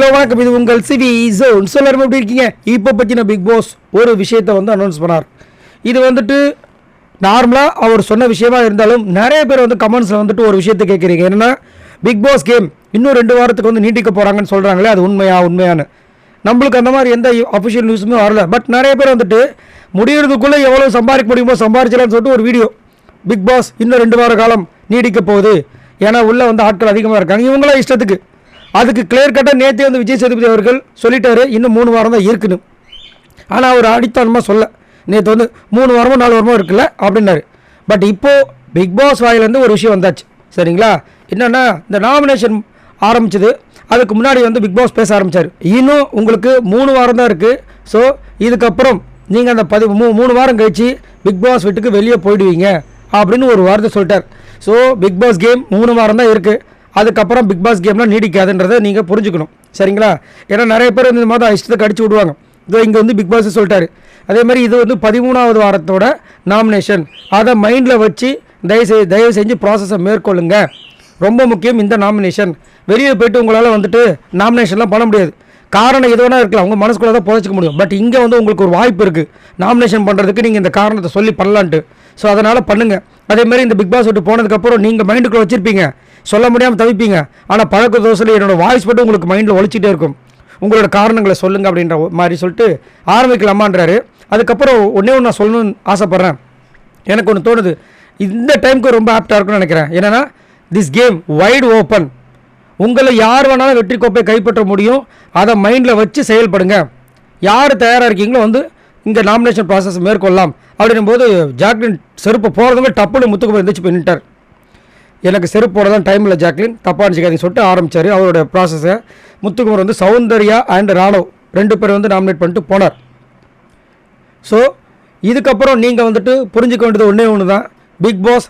Hello வணக்கம், இது உங்கள் சிவி ஜோன். எல்லாரும் எப்படி இருக்கீங்க? இப்போ பற்றின பிக் பாஸ் ஒரு விஷயத்தை வந்து அனௌன்ஸ் பண்ணார். இது வந்துட்டு நார்மலாக அவர் சொன்ன விஷயமா இருந்தாலும் நிறைய பேர் வந்து கமெண்ட்ஸில் வந்துட்டு ஒரு விஷயத்தை கேட்குறீங்க. என்னென்னா, பிக் பாஸ் கேம் இன்னும் 2 வாரத்துக்கு வந்து நீட்டிக்க போகிறாங்கன்னு சொல்கிறாங்களே, அது உண்மையானு நம்மளுக்கு அந்த மாதிரி எந்த அஃபிஷியல் நியூஸுமே வரல. பட் நிறைய பேர் வந்துட்டு முடிகிறதுக்குள்ளே எவ்வளோ சம்பாதிக்க முடியுமோ சம்பாதிச்சலான்னு சொல்லிட்டு ஒரு வீடியோ, பிக் பாஸ் இன்னும் 2 வார காலம் நீடிக்க போகுது, ஏன்னா உள்ளே வந்து ஆட்கள் அதிகமாக இருக்காங்க, இவங்களாம் இஷ்டத்துக்கு. அதுக்கு கிளியர் கட்டாக நேற்றே வந்து விஜய் சேதுபதி அவர்கள் சொல்லிட்டாரு, இன்னும் 3 வாரம் தான் இருக்குன்னு. ஆனால் அவர் அடித்தனமாக சொல்ல, நேற்று வந்து 3 வாரமோ 4 வாரமோ இருக்குல்ல அப்படின்னாரு. பட் இப்போது பிக் பாஸ் வாயிலேருந்து ஒரு விஷயம் வந்தாச்சு, சரிங்களா? என்னென்னா, இந்த நாமினேஷன் ஆரம்பிச்சது, அதுக்கு முன்னாடி வந்து பிக் பாஸ் பேச ஆரம்பித்தார். இன்னும் உங்களுக்கு 3 வாரம் தான் இருக்குது. ஸோ இதுக்கப்புறம் நீங்கள் அந்த 3 வாரம் கழிச்சு பிக் பாஸ் வீட்டுக்கு வெளியே போயிடுவீங்க அப்படின்னு ஒரு வார்த்தை சொல்லிட்டார். ஸோ பிக் பாஸ் கேம் 3 வாரம் தான் இருக்குது. அதுக்கப்புறம் பிக் பாஸ் கேம்லாம் நீடிக்காதுன்றதை நீங்கள் புரிஞ்சுக்கணும், சரிங்களா? ஏன்னா நிறைய பேர் இந்த மாதிரி இஷ்டத்துக்கு அடிச்சு விடுவாங்க. இதோ இங்கே வந்து பிக் பாஸ் சொல்லிட்டாரு. அதே மாதிரி இது வந்து 13வது வாரத்தோட நாமினேஷன். அதை மைண்டில் வச்சு தயவு செஞ்சு ப்ராசஸை மேற்கொள்ளுங்க. ரொம்ப முக்கியம் இந்த நாமினேஷன். வெளியே போய்ட்டு உங்களால் வந்துட்டு நாமினேஷன்லாம் பண்ண முடியாது. காரணம் எது வேணா இருக்கலாம், உங்கள் மனசுக்குள்ளே தான் புதைச்சிக்க முடியும். பட் இங்கே வந்து உங்களுக்கு ஒரு வாய்ப்பு இருக்குது நாமினேஷன் பண்ணுறதுக்கு, நீங்கள் இந்த காரணத்தை சொல்லி பண்ணலான்ட்டு. ஸோ அதனால் பண்ணுங்கள். அதேமாதிரி இந்த பிக் பாஸ் விட்டு போனதுக்கப்புறம் நீங்கள் மைண்டுக்குள்ளே வச்சுருப்பீங்க, சொல்ல முடியாமல் தவிப்பீங்க. ஆனால் பழக்க தோசையில் என்னோடய வாய்ஸ் மட்டும் உங்களுக்கு மைண்டில் ஒழிச்சிட்டே இருக்கும், உங்களோட காரணங்களை சொல்லுங்கள் அப்படின்ற மாதிரி சொல்லிட்டு ஆரம்பிக்கலாமான்றாரு. அதுக்கப்புறம் ஒன்று நான் சொல்லணும்னு ஆசைப்பட்றேன். எனக்கு ஒன்று தோணுது, இந்த டைமுக்கு ரொம்ப ஆப்டாக இருக்குன்னு நினைக்கிறேன். என்னென்னா, திஸ் கேம் வைட் ஓப்பன். உங்களை யார் வேணாலும் வெற்றி கோப்பை கைப்பற்ற முடியும். அதை மைண்டில் வச்சு செயல்படுங்க. யார் தயாராக இருக்கீங்களோ வந்து இங்கே நாமினேஷன் ப்ராசஸ் மேற்கொள்ளலாம் அப்படின்னும் போது ஜாக்லின் செருப்பு போகிறதுமே டப்புன்னு முத்துக்குமார் எழுந்திரிச்சு பண்ணிட்டார். எனக்கு செருப்பு போட தான் டைம் இல்லை ஜாக்லின், தப்பாக நினச்சிக்காதீங்கன்னு சொல்லிட்டு ஆரம்பித்தார் அவரோட ப்ராசஸை. முத்துக்குமார் வந்து சௌந்தர்யா அண்ட் ராணவ் 2 பேர் வந்து நாமினேட் பண்ணிட்டு போனார். ஸோ இதுக்கப்புறம் நீங்கள் வந்துட்டு புரிஞ்சுக்க வேண்டியது ஒன்று தான், பிக் பாஸ்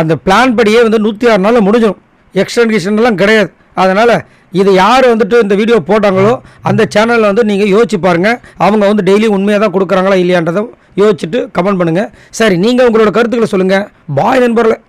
அந்த பிளான் படியே வந்து 106 நாளில் முடிஞ்சிடும். எக்ஸ்டென்ஷன்லாம் கிடையாது. அதனால் இது யார் வந்துட்டு இந்த வீடியோ போட்டாங்களோ அந்த சேனலில் வந்து நீங்கள் யோசிச்சு பாருங்கள், அவங்க வந்து டெய்லி உண்மையாக தான் கொடுக்குறாங்களா இல்லையான்றதை யோசிச்சுட்டு கமெண்ட் பண்ணுங்கள். சரி, நீங்கள் உங்களோட கருத்துக்களை சொல்லுங்கள். பாய் நண்பர்களே.